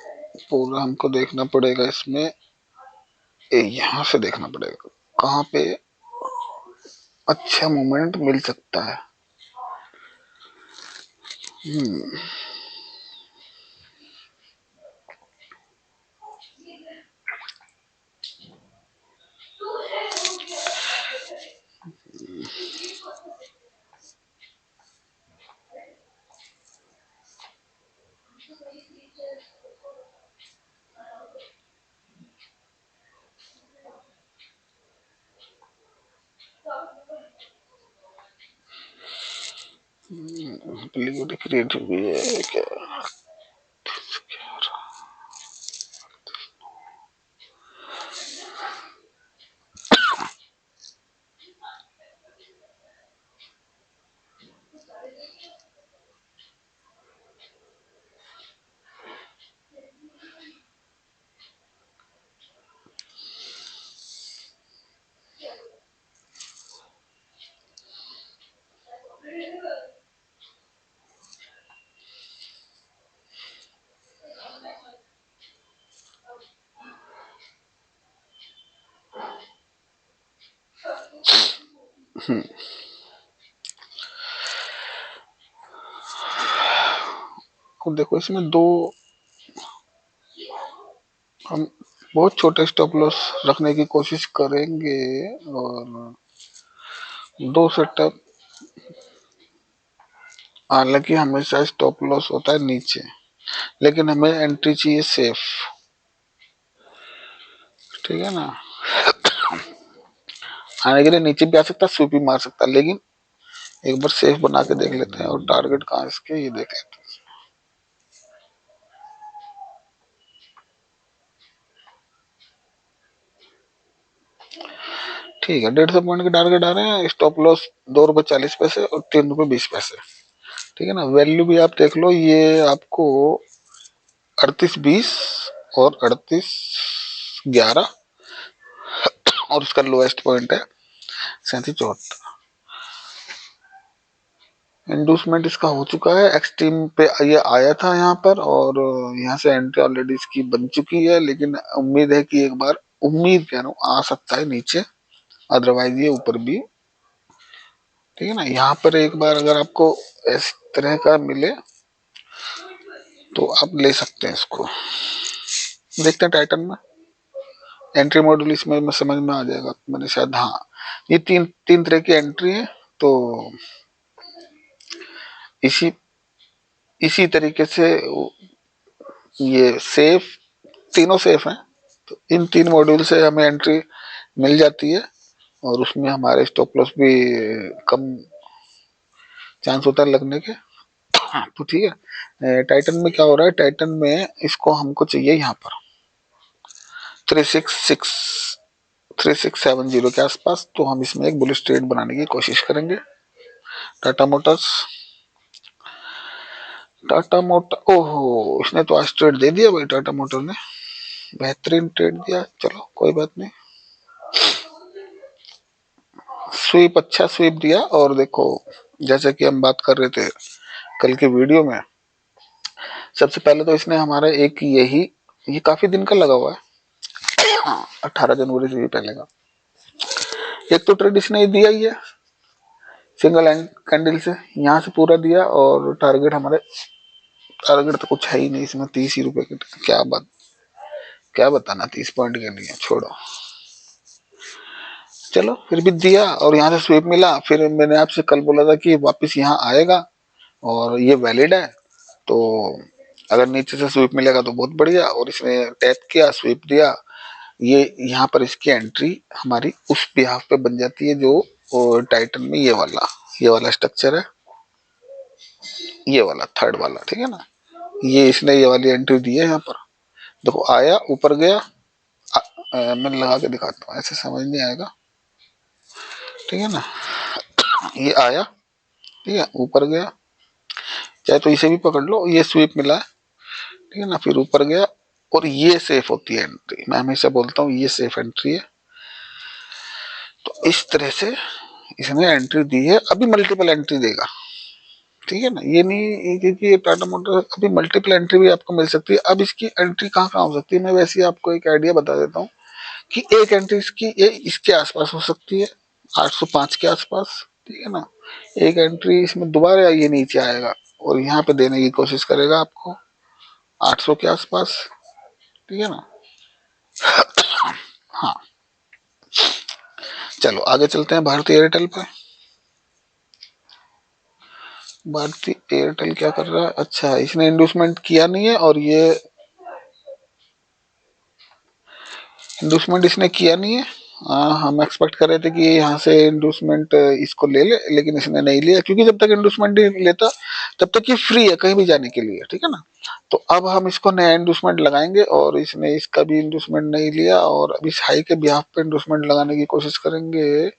Speaker 1: पूरा हमको देखना पड़ेगा इसमें, यहां से देखना पड़ेगा कहां पे अच्छा मोमेंट मिल सकता है। क्रिएट हुई है क्या? अब देखो इसमें दो, हम बहुत छोटे स्टॉप लॉस रखने की कोशिश करेंगे और दो सेटअप, हालांकि हमेशा स्टॉप लॉस होता है नीचे, लेकिन हमें एंट्री चाहिए सेफ, ठीक है ना। आने के लिए नीचे भी आ सकता है, स्वीप भी मार सकता है, लेकिन एक बार सेफ बना के देख लेते हैं। और टारगेट कहाँ इसके, ये देख लेते हैं। ठीक है, 150 पॉइंट के टारगेट आ रहे हैं। स्टॉप लॉस ₹2.40 और ₹3.20। ठीक है ना। वैल्यू भी आप देख लो, ये आपको 38.20 और 38.11, और उसका लोएस्ट पॉइंट है 37.74। इंडूसमेंट इसका हो चुका है, एक्सट्रीम पे ये आया था यहाँ पर, और यहाँ से एंट्री ऑलरेडी इसकी बन चुकी है, लेकिन उम्मीद है कि एक बार, उम्मीद कह रहा हूँ, आ सकता है नीचे, अदरवाइज ये ऊपर भी। ठीक है ना। यहाँ पर एक बार अगर आपको इस तरह का मिले तो आप ले सकते हैं इसको। देखते हैं टाइटन में एंट्री मॉड्यूल, इसमें में समझ में आ जाएगा मैंने शायद। हाँ, ये तीन तीन तरह की एंट्री है, तो इसी इसी तरीके से ये सेफ, तीनों सेफ हैं। तो इन तीन मॉड्यूल से हमें एंट्री मिल जाती है, और उसमें हमारे स्टॉप लॉस भी कम चांस होता है लगने के। तो ठीक है। टाइटन में क्या हो रहा है, टाइटन में इसको हमको चाहिए यहाँ पर 3670 के आसपास, तो हम इसमें एक बुलिश ट्रेड बनाने की कोशिश करेंगे। टाटा मोटर्स, टाटा मोटर, ओहो, इसने तो आज ट्रेड दे दिया भाई। टाटा मोटर ने बेहतरीन ट्रेड दिया, चलो कोई बात नहीं। स्वीप, अच्छा स्वीप दिया। और देखो, जैसे कि हम बात कर रहे थे कल के वीडियो में, सबसे पहले तो इसने हमारा एक यही, ये काफी दिन का लगा हुआ है, हाँ, 18 जनवरी से भी पहले का एक तो ट्रेड इसने दिया ही है, सिंगल एंड कैंडल से यहाँ से पूरा दिया। और टारगेट हमारे, टारगेट तो कुछ है ही नहीं इसमें, 30 ही रुपए के, क्या बात, क्या बताना 30 पॉइंट के लिए, छोड़ो। चलो फिर भी दिया, और यहाँ से स्वीप मिला। फिर मैंने आपसे कल बोला था कि वापस यहाँ आएगा और ये वैलिड है, तो अगर नीचे से स्वीप मिलेगा तो बहुत बढ़िया। और इसने टैप किया, स्वीप दिया, ये यहाँ पर इसकी एंट्री हमारी उस बिहाफ पे बन जाती है जो टाइटन में ये वाला स्ट्रक्चर है, ये वाला थर्ड वाला, ठीक है ना। ये इसने ये वाली एंट्री दी है यहाँ पर, देखो आया, ऊपर गया। मैं लगा के दिखाता हूँ, ऐसे समझ नहीं आएगा, ठीक है ना। ये आया, ठीक है, ऊपर गया, चाहे तो इसे भी पकड़ लो, ये स्वीप मिला है, ठीक है ना। फिर ऊपर गया, और ये सेफ होती है एंट्री, मैं हमेशा बोलता हूँ ये सेफ एंट्री है। तो इस तरह से इसने एंट्री दी है, अभी मल्टीपल एंट्री देगा, ठीक है ना। ये नहीं क्योंकि ये टाटा मोटर्स अभी मल्टीपल एंट्री भी आपको मिल सकती है। अब इसकी एंट्री कहाँ कहाँ हो सकती है, मैं वैसे ही आपको एक आइडिया बता देता हूँ कि एक एंट्री इसकी ये इसके आसपास हो सकती है, 805 के आसपास, ठीक है ना। एक एंट्री इसमें दोबारा ये नीचे आएगा और यहाँ पे देने की कोशिश करेगा आपको 800 के आसपास, ठीक है ना। हाँ, चलो आगे चलते हैं भारतीय एयरटेल पे। भारतीय एयरटेल क्या कर रहा है, अच्छा इसने इंडोसमेंट किया नहीं है और ये इंडोसमेंट इसने किया नहीं है। हम एक्सपेक्ट कर रहे थे कि यहाँ से इंडोसमेंट इसको ले ले, लेकिन इसने नहीं लिया क्योंकि जब तक इंडोसमेंट नहीं लेता तब तक ये फ्री है कहीं भी जाने के लिए, ठीक है ना। तो अब हम इसको नया इंडोसमेंट लगाएंगे और इसने इसका भी इंडोसमेंट नहीं लिया और अब इस हाई के बिहाफ पे इंडोसमेंट लगाने की कोशिश करेंगे।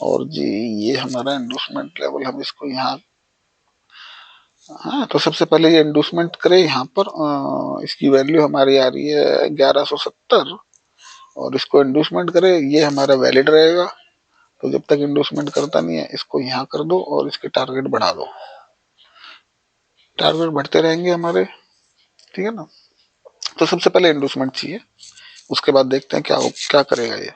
Speaker 1: और जी ये हमारा इंडोसमेंट लेवल हम इसको यहाँ, हाँ तो सबसे पहले ये इंडोसमेंट करें यहाँ पर। इसकी वैल्यू हमारी आ रही है 1170 और इसको इंडोसमेंट करें, ये हमारा वैलिड रहेगा। तो जब तक इंडोसमेंट करता नहीं है इसको यहाँ कर दो और इसके टारगेट बढ़ा दो, टारगेट बढ़ते रहेंगे हमारे, ठीक है ना। तो सबसे पहले इंडोसमेंट चाहिए, उसके बाद देखते हैं क्या करेगा ये।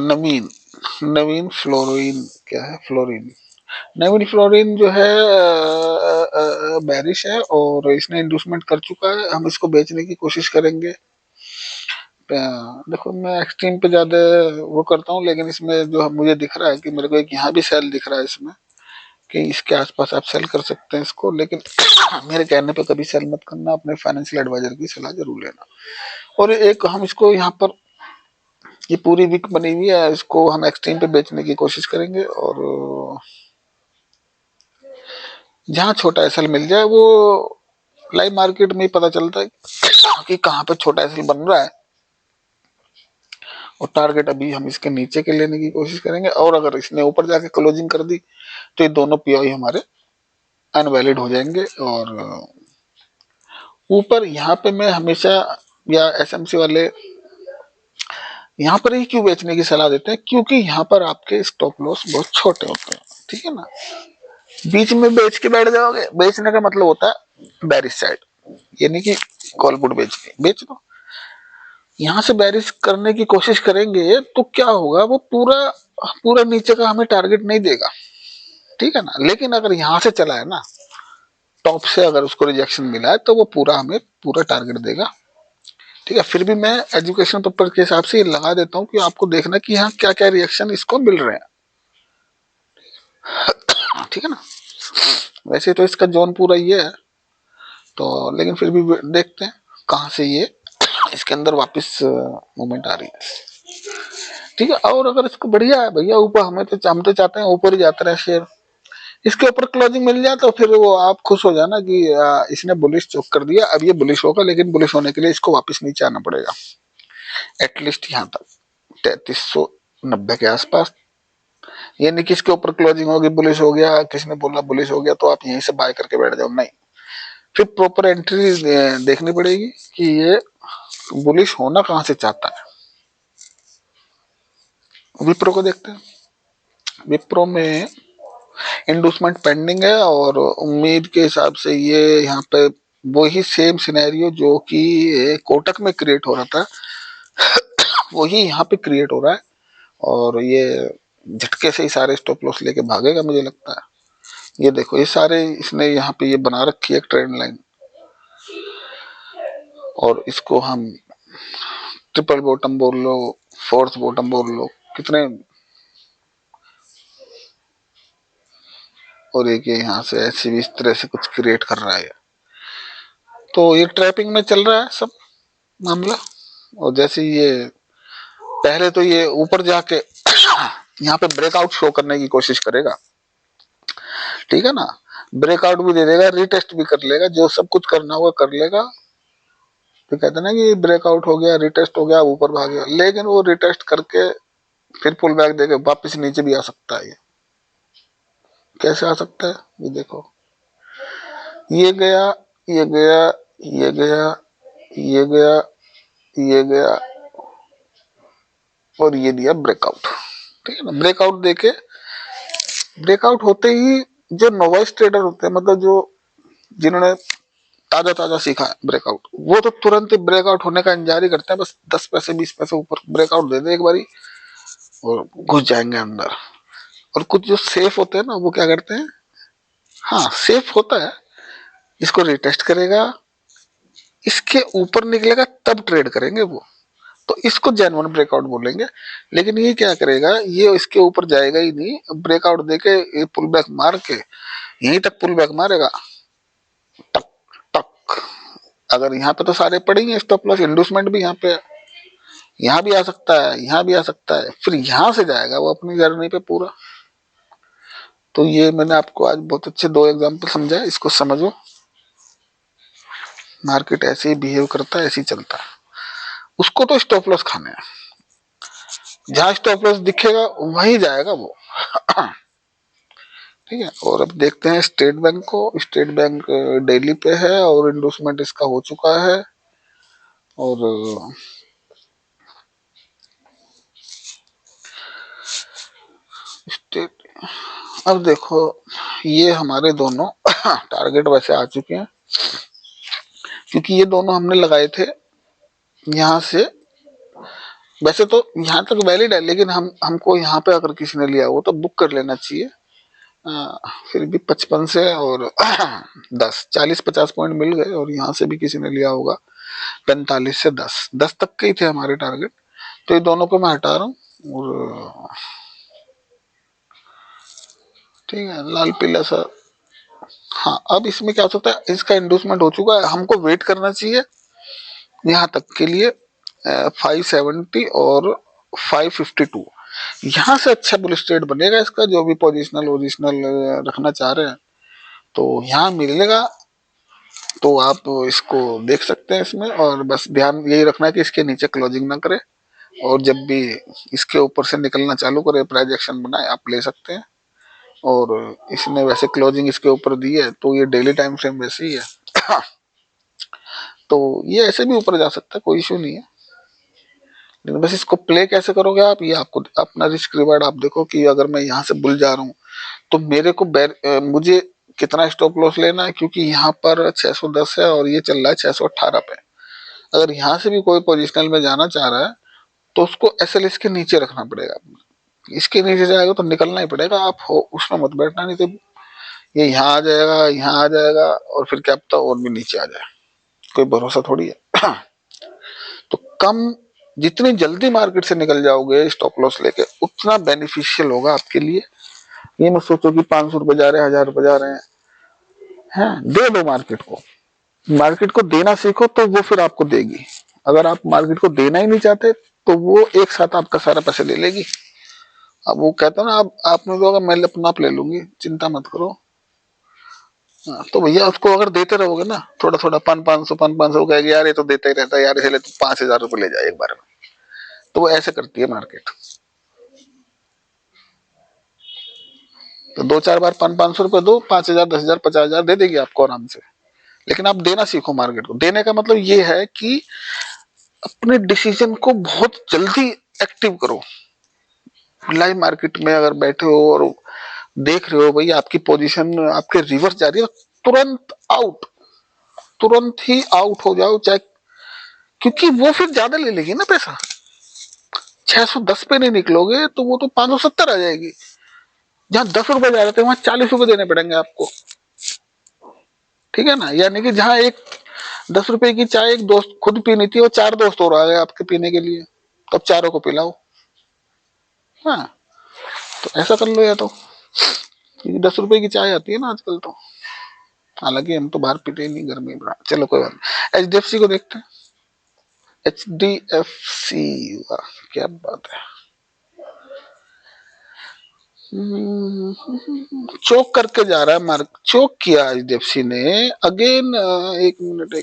Speaker 1: नवीन नवीन फ्लोरिन, क्या है फ्लोरिन, नवीन फ्लोरिन जो है बैरिश है और इसने इंडोसमेंट कर चुका है। हम इसको बेचने की कोशिश करेंगे। देखो मैं एक्सट्रीम पे ज्यादा वो करता हूँ, लेकिन इसमें जो मुझे दिख रहा है कि मेरे को एक यहाँ भी सेल दिख रहा है इसमें कि इसके आसपास आप सेल कर सकते हैं इसको, लेकिन मेरे कहने पे कभी सेल मत करना, अपने फाइनेंशियल एडवाइजर की सलाह जरूर लेना। और एक हम इसको यहाँ पर ये पूरी वीक बनी हुई है, इसको हम एक्सट्रीम पे बेचने की कोशिश करेंगे और जहाँ छोटा एसएल मिल जाए वो लाइव मार्केट में ही पता चलता है कि कहाँ पे छोटा एसएल बन रहा है। और टारगेट अभी हम इसके नीचे के लेने की कोशिश करेंगे और अगर इसने ऊपर जाके क्लोजिंग कर दी तो ये दोनों पीओई हमारे अनवैलिड हो जाएंगे। और ऊपर यहाँ पे मैं हमेशा या एसएमसी वाले यहाँ पर ही क्यों बेचने की सलाह देते हैं, क्योंकि यहाँ पर आपके स्टॉप लॉस बहुत छोटे होते हैं, ठीक है ना। बीच में बेच के बैठ जाओगे, बेचने का मतलब होता है बैरिश साइड, यानी कि कॉल पुट बेच दो। यहाँ से बैरिश करने की कोशिश करेंगे तो क्या होगा, वो पूरा पूरा नीचे का हमें टारगेट नहीं देगा, ठीक है ना। लेकिन अगर यहाँ से चला है ना टॉप से, अगर उसको रिजेक्शन मिला है तो वो पूरा हमें पूरा टारगेट देगा, ठीक है। फिर भी मैं एजुकेशन पर्पज के हिसाब से लगा देता हूँ कि आपको देखना कि यहाँ क्या क्या रिएक्शन इसको मिल रहे हैं, ठीक है ना। वैसे तो इसका जोन पूरा ये है, तो लेकिन फिर भी देखते हैं कहाँ से ये इसके अंदर वापस मूवमेंट आ रही है, ठीक है। और अगर इसको बढ़िया है भैया ऊपर, हम तो चाहते हैं ऊपर ही जाता रहे शेयर, इसके ऊपर क्लोजिंग मिल जाए तो फिर वो आप खुश हो जाना कि इसने बुलिश चौक कर दिया। अब ये बुलिश होगा, लेकिन बुलिश होने के लिए इसको वापस नीचे आना पड़ेगा एटलीस्ट यहाँ तक 3390 के आसपास। ये नहीं कि इसके ऊपर क्लोजिंग होगी बुलिश हो गया, किसने बोला बुलिश हो गया तो आप यहीं से बाय करके बैठ जाओ, नहीं। फिर प्रॉपर एंट्री देखनी पड़ेगी कि ये बुलिश होना कहां से चाहता है। विप्रो को देखते हैं। विप्रो में इंडोसमेंट पेंडिंग है और उम्मीद के हिसाब से ये यहाँ पे वही सेम सिनेरियो जो कि कोटक में क्रिएट हो रहा था वही यहाँ पे क्रिएट हो रहा है और ये झटके से ही सारे स्टॉप लॉस लेके भागेगा मुझे लगता है। ये देखो ये सारे इसने यहाँ पे ये बना रखी है ट्रेंड लाइन और इसको हम ट्रिपल बॉटम बोल लो, फोर्थ बॉटम बोल लो, कितने, और एक ये यहाँ से ऐसी भी इस तरह से कुछ क्रिएट कर रहा है। तो ये ट्रैपिंग में चल रहा है सब मामला। और जैसे ये पहले तो ये ऊपर जाके यहाँ पे ब्रेकआउट शो करने की कोशिश करेगा, ठीक है ना। ब्रेकआउट भी दे देगा, रिटेस्ट भी कर लेगा, जो सब कुछ करना होगा कर लेगा। तो कहते ना कि ब्रेकआउट हो गया, रिटेस्ट हो गया, ऊपर भाग गया, लेकिन वो रिटेस्ट करके फिर पुल बैक देके वापस नीचे भी आ सकता है। ये कैसे आ सकता है, ये देखो ये गया, ये गया, ये गया, ये गया, ये गया, और ये दिया ब्रेकआउट। ठीक है ना, ब्रेकआउट देके, ब्रेकआउट होते ही जो नोवाइस ट्रेडर होते हैं, मतलब जो जिन्होंने ताजा ताजा सीखा है ब्रेकआउट, वो तो तुरंत ही ब्रेकआउट होने का इंतजार ही करते हैं, बस 10 पैसे 20 पैसे ऊपर ब्रेकआउट दे दे एक बारी और घुस जाएंगे अंदर। और कुछ जो सेफ होते हैं ना, वो क्या करते हैं, हाँ सेफ होता है, इसको रिटेस्ट करेगा, इसके ऊपर निकलेगा तब ट्रेड करेंगे वो, तो इसको जेन्युइन ब्रेकआउट बोलेंगे। लेकिन ये क्या करेगा, ये इसके ऊपर जाएगा ही नहीं, ब्रेकआउट देके पुल बैक मार के यहीं तक पुल बैक मारेगा, टक टक। अगर यहाँ पे तो सारे पड़े ही हैं स्टॉप लॉस, इंडूसमेंट भी यहाँ पे, यहाँ भी आ सकता है, यहाँ भी आ सकता है, फिर यहाँ से जाएगा वो अपनी जर्नी पे पूरा। तो ये मैंने आपको आज बहुत अच्छे 2 एग्जाम्पल समझाए, इसको समझो। मार्केट ऐसे ही बिहेव करता है, ऐसे ही चलता है, उसको तो स्टॉप लॉस खाने हैं, जहां स्टॉप लॉस दिखेगा वहीं जाएगा वो। ठीक है। और अब देखते हैं स्टेट बैंक को। स्टेट बैंक डेली पे है और इंडोसमेंट इसका हो चुका है। और स्टेट, अब देखो ये हमारे दोनों टारगेट वैसे आ चुके हैं, क्योंकि ये दोनों हमने लगाए थे यहाँ से। वैसे तो यहाँ तक वैलिड है, लेकिन हमको यहाँ पे अगर किसी ने लिया हो तो बुक कर लेना चाहिए। फिर भी 55 से और 40-50 पॉइंट मिल गए, और यहाँ से भी किसी ने लिया होगा 45 से 10 तक के ही थे हमारे टारगेट। तो ये दोनों को मैं हटा रहा हूँ, और ठीक है, लाल पीला सा। हाँ, अब इसमें क्या हो सकता है, इसका इंडूसमेंट हो चुका है, हमको वेट करना चाहिए यहाँ तक के लिए 570 और 552। यहाँ से अच्छा बुल स्ट्रेट बनेगा इसका, जो भी पोजिशनल ओरिजिनल रखना चाह रहे हैं तो यहाँ मिलेगा। तो आप इसको देख सकते हैं इसमें, और बस ध्यान यही रखना है कि इसके नीचे क्लोजिंग ना करे, और जब भी इसके ऊपर से निकलना चालू करे, प्राइस एक्शन बनाए, आप ले सकते हैं। और इसने वैसे क्लोजिंग इसके ऊपर दी है, तो ये डेली टाइम फ्रेम वैसे ही है। तो ये ऐसे भी ऊपर जा सकता है, कोई इशू नहीं है। लेकिन बस इसको प्ले कैसे करोगे आप, ये आपको अपना रिस्क रिवार्ड आप देखो कि अगर मैं यहाँ से बुल जा रहा हूँ तो मेरे को मुझे कितना स्टॉप लॉस लेना है, क्योंकि यहाँ पर 610 है और ये चल रहा है 618 पे। अगर यहाँ से भी कोई पोजिशनल में जाना चाह रहा है तो उसको एसएल इसके नीचे रखना पड़ेगा। इसके नीचे जाएगा तो निकलना ही पड़ेगा, आप हो उसमें मत बैठना, नहीं तो ये यहाँ आ जाएगा, यहाँ आ जाएगा, और फिर क्या पता और भी नीचे आ जाए, कोई भरोसा थोड़ी है। तो कम, जितनी जल्दी मार्केट से निकल जाओगे स्टॉप लॉस लेके, उतना बेनिफिशियल होगा आपके लिए। ये मत सोचो कि 500 रुपए जा रहे हैं, 1000 रुपए जा रहे हैं, दे दो मार्केट को। मार्केट को देना सीखो तो वो फिर आपको देगी। अगर आप मार्केट को देना ही नहीं चाहते तो वो एक साथ आपका सारा पैसा ले लेगी। अब वो कहता ना, आप आपने तो मैं अपना आप ले लूंगी, चिंता मत करो। तो भैया उसको अगर देते रहोगे ना, थोड़ा थोड़ा 500 500 कहेगी यार ये तो देता ही रहता है यार, इसलिए तो 5000 रुपये ले जाए एक बार में। तो वो ऐसे करती है मार्केट। तो 2-4 बार 500 रुपए दो, 5000 10,000 50,000 दे देगी आपको आराम से। लेकिन आप देना सीखो मार्केट को। देने का मतलब ये है कि अपने डिसीजन को बहुत जल्दी एक्टिव करो। लाइव मार्केट में अगर बैठे हो और देख रहे हो भाई आपकी पोजीशन आपके रिवर्स जा रही है, तो तुरंत आउट, तुरंत ही आउट हो जाओ, चाहे, क्योंकि वो फिर ज्यादा ले लेगी ना पैसा। 610 पे नहीं निकलोगे तो वो तो 570 आ जाएगी। जहां 10 रुपए जा रहे थे वहां 40 रुपए देने पड़ेंगे आपको। ठीक है ना, यानी कि जहां एक 10 रुपए की चाय एक दोस्त खुद पीनी थी, वो 4 दोस्त और आ गए आपके पीने के लिए, तब चारों को पिलाओ। हाँ, तो ऐसा कर लो। या तो 10 रुपए की चाय आती है ना आजकल तो, हालांकि हम तो बाहर पीते ही नहीं, गर्मी में। चलो कोई बात नहीं, HDFC को देखते हैं। HDFC, क्या बात है, चोक करके जा रहा है मार्क, चोक किया HDFC ने अगेन। एक मिनट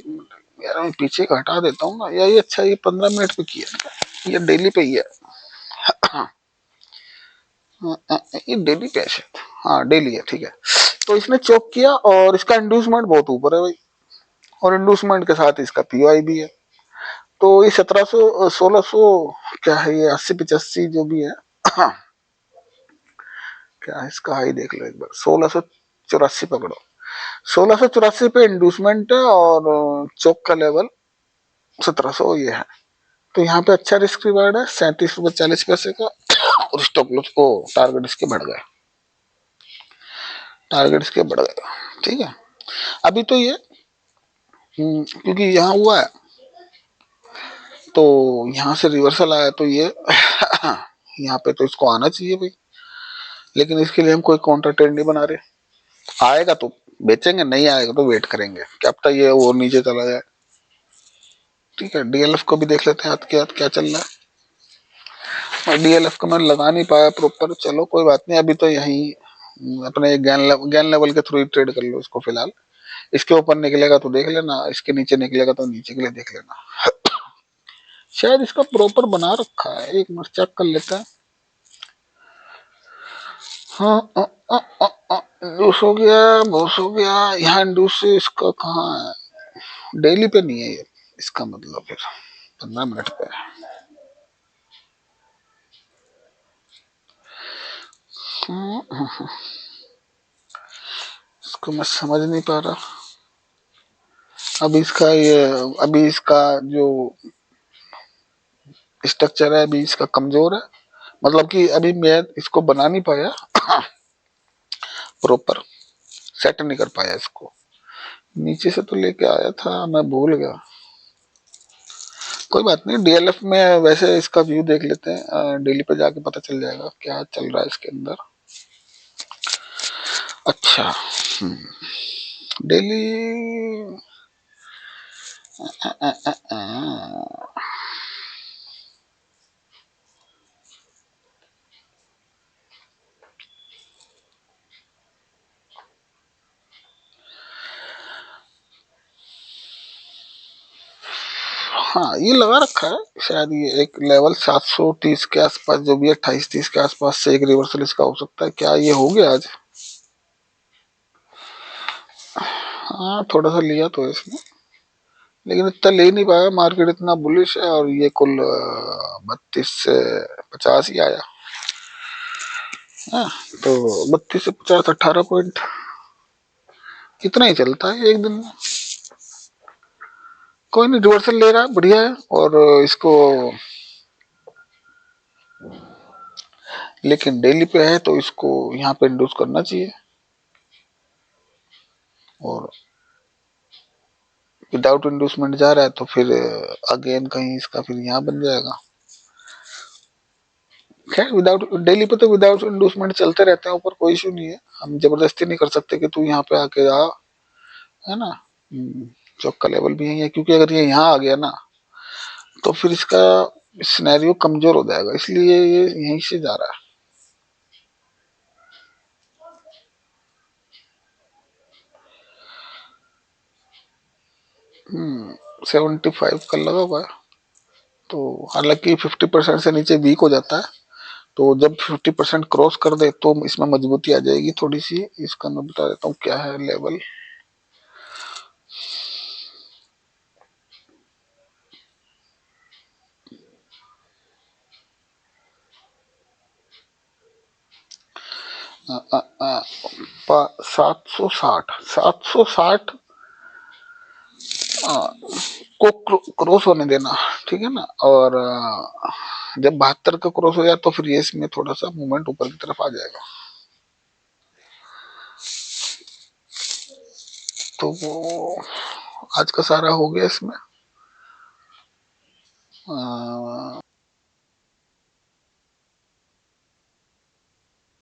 Speaker 1: यार, मैं पीछे का हटा देता हूँ ना, या ये अच्छा, ये 15 मिनट पे किया, ये डेली पे ही है। ये डेली पे है, हाँ डेली है, ठीक है। तो इसने चोक किया और इसका इंड्यूसमेंट बहुत ऊपर है भाई, और इंड्यूसमेंट के साथ इसका POI भी है। तो ये 1700 1600 क्या है, ये 80 85 जो भी है क्या है इसका हाई देख लो एक बार, 1684 पकड़ो। 1684 पे इंड्यूसमेंट है और चौक का लेवल 1700 ये है। तो यहाँ पे अच्छा रिस्क रिवार्ड है, 37 रुपए 40 पैसे का। और स्टॉप लॉस को टारगेट इसके बढ़ गए, टारगेट इसके बढ़ गए। ठीक है, अभी तो ये क्योंकि यहाँ हुआ है तो यहाँ से रिवर्सल आया तो ये यहाँ पे तो इसको आना चाहिए भाई, लेकिन इसके लिए हम कोई काउंटर ट्रेंड नहीं बना रहे। आएगा तो बेचेंगे, नहीं आएगा तो वेट करेंगे, क्या पता ये वो नीचे चला जाए। ठीक है, डीएलएफ को भी देख लेते हैं हाथ के हाथ क्या चल रहा है। और डीएलएफ को मैं लगा नहीं पाया प्रॉपर, चलो कोई बात नहीं, अभी तो यही अपने गैन लेवल के थ्रू ही ट्रेड कर लो इसको फिलहाल। इसके ऊपर निकलेगा तो देख लेना, इसके नीचे निकलेगा तो नीचे के लिए देख लेना। शायद इसका प्रॉपर बना रखा है, एक मिनट चेक कर लेते हैं। हाँ इंडूस हो गया, बॉस हो गया, यहाँ इंडूस से इसका कहाँ है, डेली पे नहीं है ये, इसका मतलब फिर 15 मिनट पे है। इसको मैं समझ नहीं पा रहा। अब इसका ये, अभी इसका जो स्ट्रक्चर है अभी इसका कमजोर है, मतलब कि अभी मैं इसको बना नहीं पाया प्रॉपर, सेट नहीं कर पाया इसको। नीचे से तो लेके आया था, मैं भूल गया। कोई बात नहीं, डीएलएफ में वैसे इसका व्यू देख लेते हैं, डेली पे जाके पता चल जाएगा क्या चल रहा है इसके अंदर। अच्छा डेली हाँ ये लगा रखा है, शायद ये एक लेवल 730 के आसपास जो भी है, 28-30 के आसपास से एक रिवर्सल इसका हो सकता है। क्या ये हो गया आज? हाँ थोड़ा सा लिया तो इसने, लेकिन इतना ले नहीं पाया, मार्केट इतना बुलिश है और ये कुल 32 से 50 ही आया। हाँ, तो 32 से 50 18 पॉइंट कितना ही चलता है एक दिन में। कोई नहीं, रिवर्सल ले रहा है, बढ़िया है। और इसको लेकिन डेली पे है तो इसको यहाँ पे इंड्यूस करना चाहिए, और विदाउट इंड्यूसमेंट जा रहा है तो फिर अगेन कहीं इसका फिर यहाँ बन जाएगा। खैर विदाउट डेली पे तो विदाउट इंड्यूसमेंट चलते रहते हैं ऊपर, कोई इशू नहीं है। हम जबरदस्ती नहीं कर सकते कि तू यहाँ पे आके आ, है ना। चौक का लेवल भी यही है, क्योंकि अगर ये यहाँ आ गया ना तो फिर इसका सिनेरियो कमजोर हो जाएगा, इसलिए ये यहीं से जा रहा है। 75 का लगा हुआ है, तो हालांकि 50% से नीचे वीक हो जाता है, तो जब 50% क्रॉस कर दे तो इसमें मजबूती आ जाएगी थोड़ी सी। इसका मैं बता देता हूँ क्या है लेवल। आ, आ, आ, 760 को क्रॉस होने देना, ठीक है ना। और जब 72 का क्रॉस हो जाए तो फिर ये इसमें थोड़ा सा मूवमेंट ऊपर की तरफ आ जाएगा। तो वो आज का सारा हो गया इसमें।